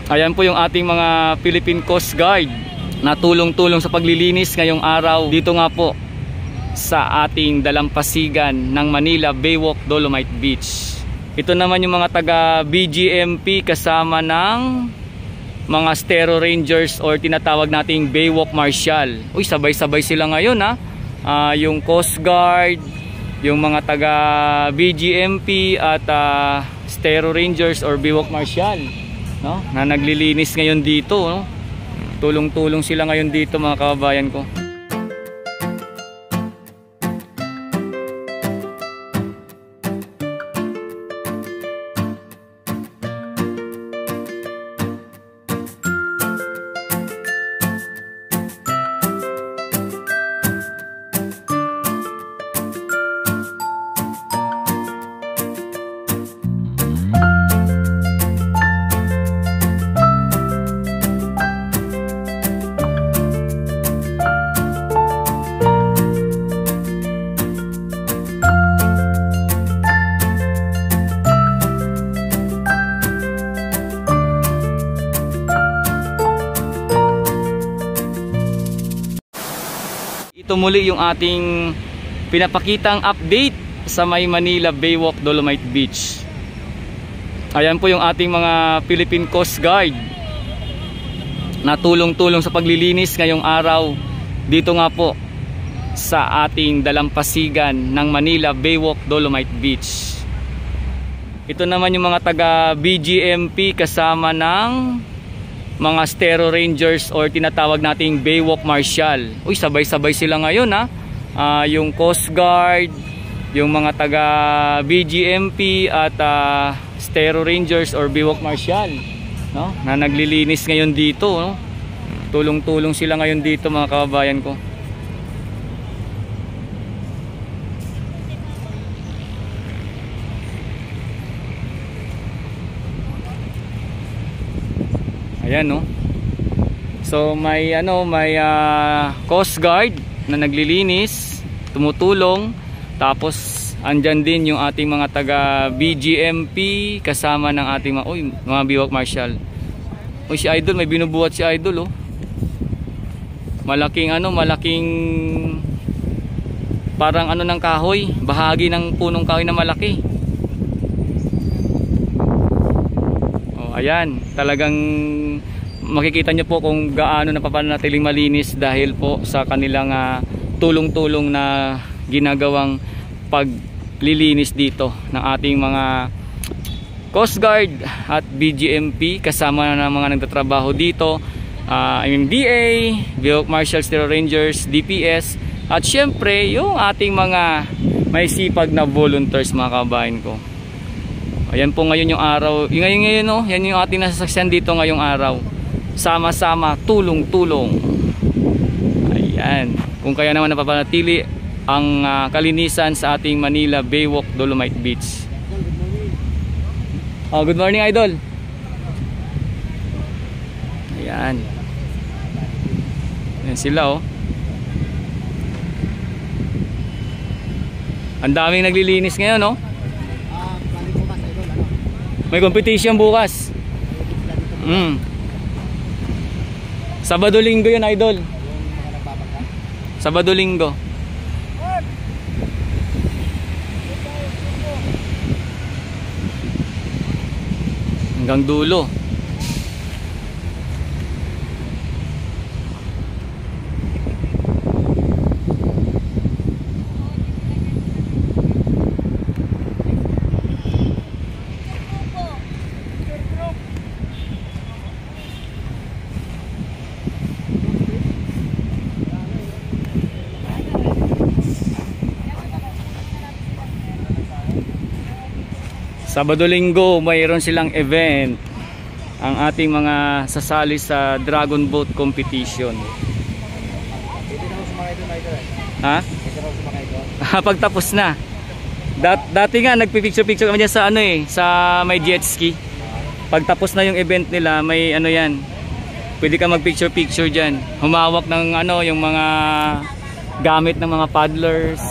Ayan po yung ating mga Philippine Coast Guard na tulong-tulong sa paglilinis ngayong araw dito nga po sa ating dalampasigan ng Manila Baywalk Dolomite Beach. Ito naman yung mga taga BGMP kasama ng mga Stero Rangers or tinatawag nating Baywalk Marshal. Uy, sabay-sabay sila ngayon ha. Yung Coast Guard, yung mga taga BGMP at Stero Rangers or Baywalk Marshal, no? Na naglilinis ngayon dito, no? Tulong-tulong sila ngayon dito mga kababayan ko. Ito muli yung ating pinapakitang update sa may Manila Baywalk Dolomite Beach. Ayan po yung ating mga Philippine Coast Guard na tulong-tulong sa paglilinis ngayong araw dito nga po sa ating dalampasigan ng Manila Baywalk Dolomite Beach. Ito naman yung mga taga BGMP kasama ng mga Stero Rangers or tinatawag nating Baywalk Marshal. Uy, sabay-sabay sila ngayon ha. Yung Coast Guard, yung mga taga BGMP at Stero Rangers or Baywalk Marshal, no? Na naglilinis ngayon dito, no? Tulong-tulong sila ngayon dito mga kababayan ko. Ayan, no. So may Coast Guard na naglilinis, tumutulong, tapos andyan din yung ating mga taga BGMP kasama ng ating mga Baywalk Marshal. Uy, si Idol, may binubuhat si Idol, oh. Malaking parang ng kahoy, bahagi ng punong kahoy na malaki. Ayan, talagang makikita nyo po kung gaano napapanatiling malinis dahil po sa kanilang tulong-tulong na ginagawang paglilinis dito ng ating mga Coast Guard at BGMP kasama ng mga nagtatrabaho dito, MMDA, Baywalk Marshal, Stero Rangers, DPS at syempre yung ating mga may sipag na volunteers mga kabayan ko. Ayan po ngayon yung araw. Ngayon no, yan yung ating nasasaksihan dito ngayong araw. Sama-sama, tulong-tulong. Ayan. Kung kaya naman napapanatili ang kalinisan sa ating Manila Baywalk Dolomite Beach. Good morning, Idol. Ayan. Ayan sila, oh. Ang daming naglilinis ngayon, no? May competition bukas. Sabado-linggo yun, Idol. Sabado-linggo. Hanggang dulo. Sabado-linggo mayroon silang event ang ating mga sasali sa Dragon Boat Competition. Ha? Pagtapos na. Dati nga nagpipicture-picture kami dyan sa sa may jet ski. Pagtapos na yung event nila, may yan. Pwede ka mag-picture-picture dyan. Humawak ng yung mga gamit ng mga paddlers.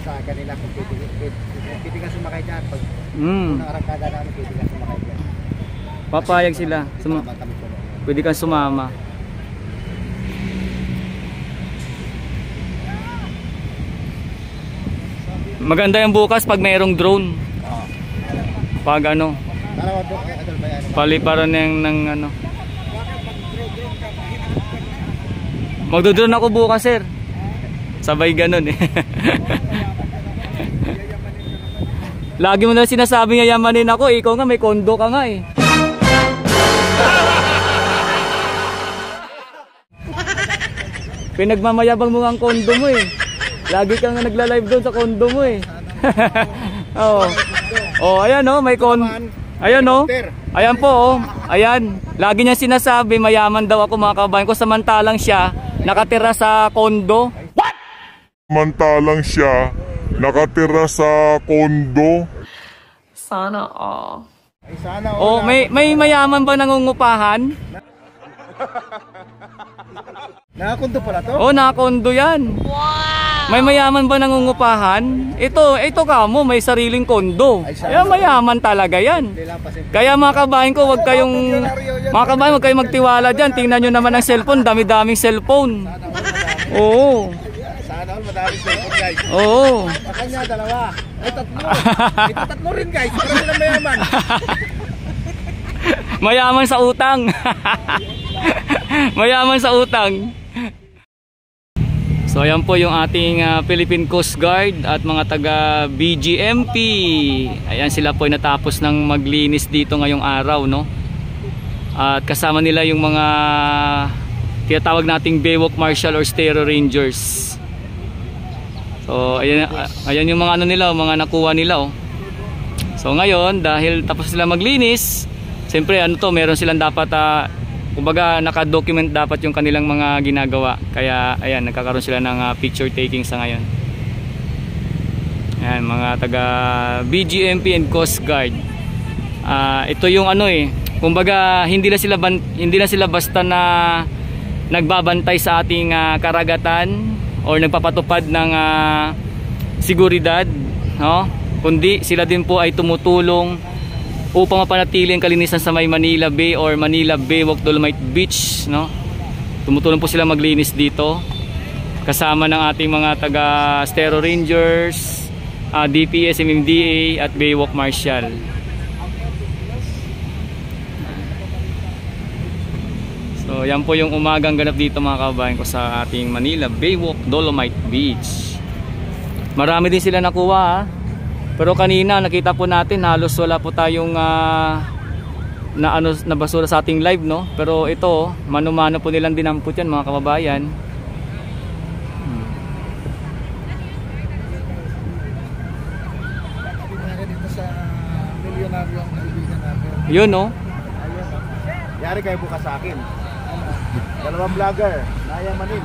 Sa kanila kung pwede ka sumakay dyan pag Mm. Kung arangkada namin, pwede ka sumakay dyan. Papayag sila. Habang kami puno. Pwede kang sumama. Maganda yung bukas pag mayroong drone. Oo. Pag ano, Tara, wag doon. Adol ba yan? paliparan ng ano. Magdodrone ako bukas, sir. Sabay ganun eh. Lagi mo na sinasabi nga yamanin ako, ikaw nga may kondo ka nga eh. Pinagmamayabang mo nga ang kondo mo eh. Lagi ka nga nagla-live doon sa kondo mo eh. Oo. Oh, ayan oh, may ayan oh. Ayan po oh. Ayan. Lagi niya sinasabi mayaman daw ako mga kabayan ko, samantalang siya nakatira sa kondo. What? Samantalang siya nakatira sa kondo. Sana all. Ay, sana. Oh, may mayaman ba nangungupahan? Nakakundo pala to? Oh, nakakondo yan. Wow! May mayaman ba nangungupahan? Ito ka mo, may sariling kondo. Kaya mayaman talaga yan. Kaya mga kabayan ko, wag kayong magtiwala dyan. Tingnan nyo naman ang cellphone, dami-daming cellphone. Oo. Sana all, madaming cellphone guys. Oo. Makanya, dalawa. Ay, tatlo. Ito tatlo rin guys. Para silang mayaman. Mayaman sa utang. Mayaman sa utang. So ayan po yung ating Philippine Coast Guard at mga taga BGMP. Ayan, sila po ay natapos ng maglinis dito ngayong araw, no? At kasama nila yung mga tinatawag nating Baywalk Marshal or Stero Rangers. So ayan yung mga ano nila, mga nakuha nila oh. So ngayon, dahil tapos sila maglinis, siyempre ano to, meron silang dapat kumbaga naka-document dapat yung kanilang mga ginagawa. Kaya ayan, nagkakaroon sila ng picture taking sa ngayon. Ayan, mga taga BGMP and Coast Guard. Ito yung ano eh, kumbaga hindi na sila basta na nagbabantay sa ating karagatan or nagpapatupad ng seguridad, no? Kundi sila din po ay tumutulong upang mapanatili ang kalinisan sa may Manila Bay or Manila Baywalk Dolomite Beach, no? Tumutulong po sila maglinis dito kasama ng ating mga taga Stero Rangers, DPS, MMDA at Baywalk Marshal. So yan po yung umagang ganap dito mga kabayan ko sa ating Manila Baywalk Dolomite Beach. Marami din sila nakuha ha? Pero kanina nakita po natin halos wala po tayong na basura sa ating live, no? Pero ito, mano-mano po nilang dinampot yan mga kababayan. Dito sa milyonaryo ang kaibigan natin. Yun, no? Yari kayo bukas sa akin. Dalawang vlogger, nayamanin.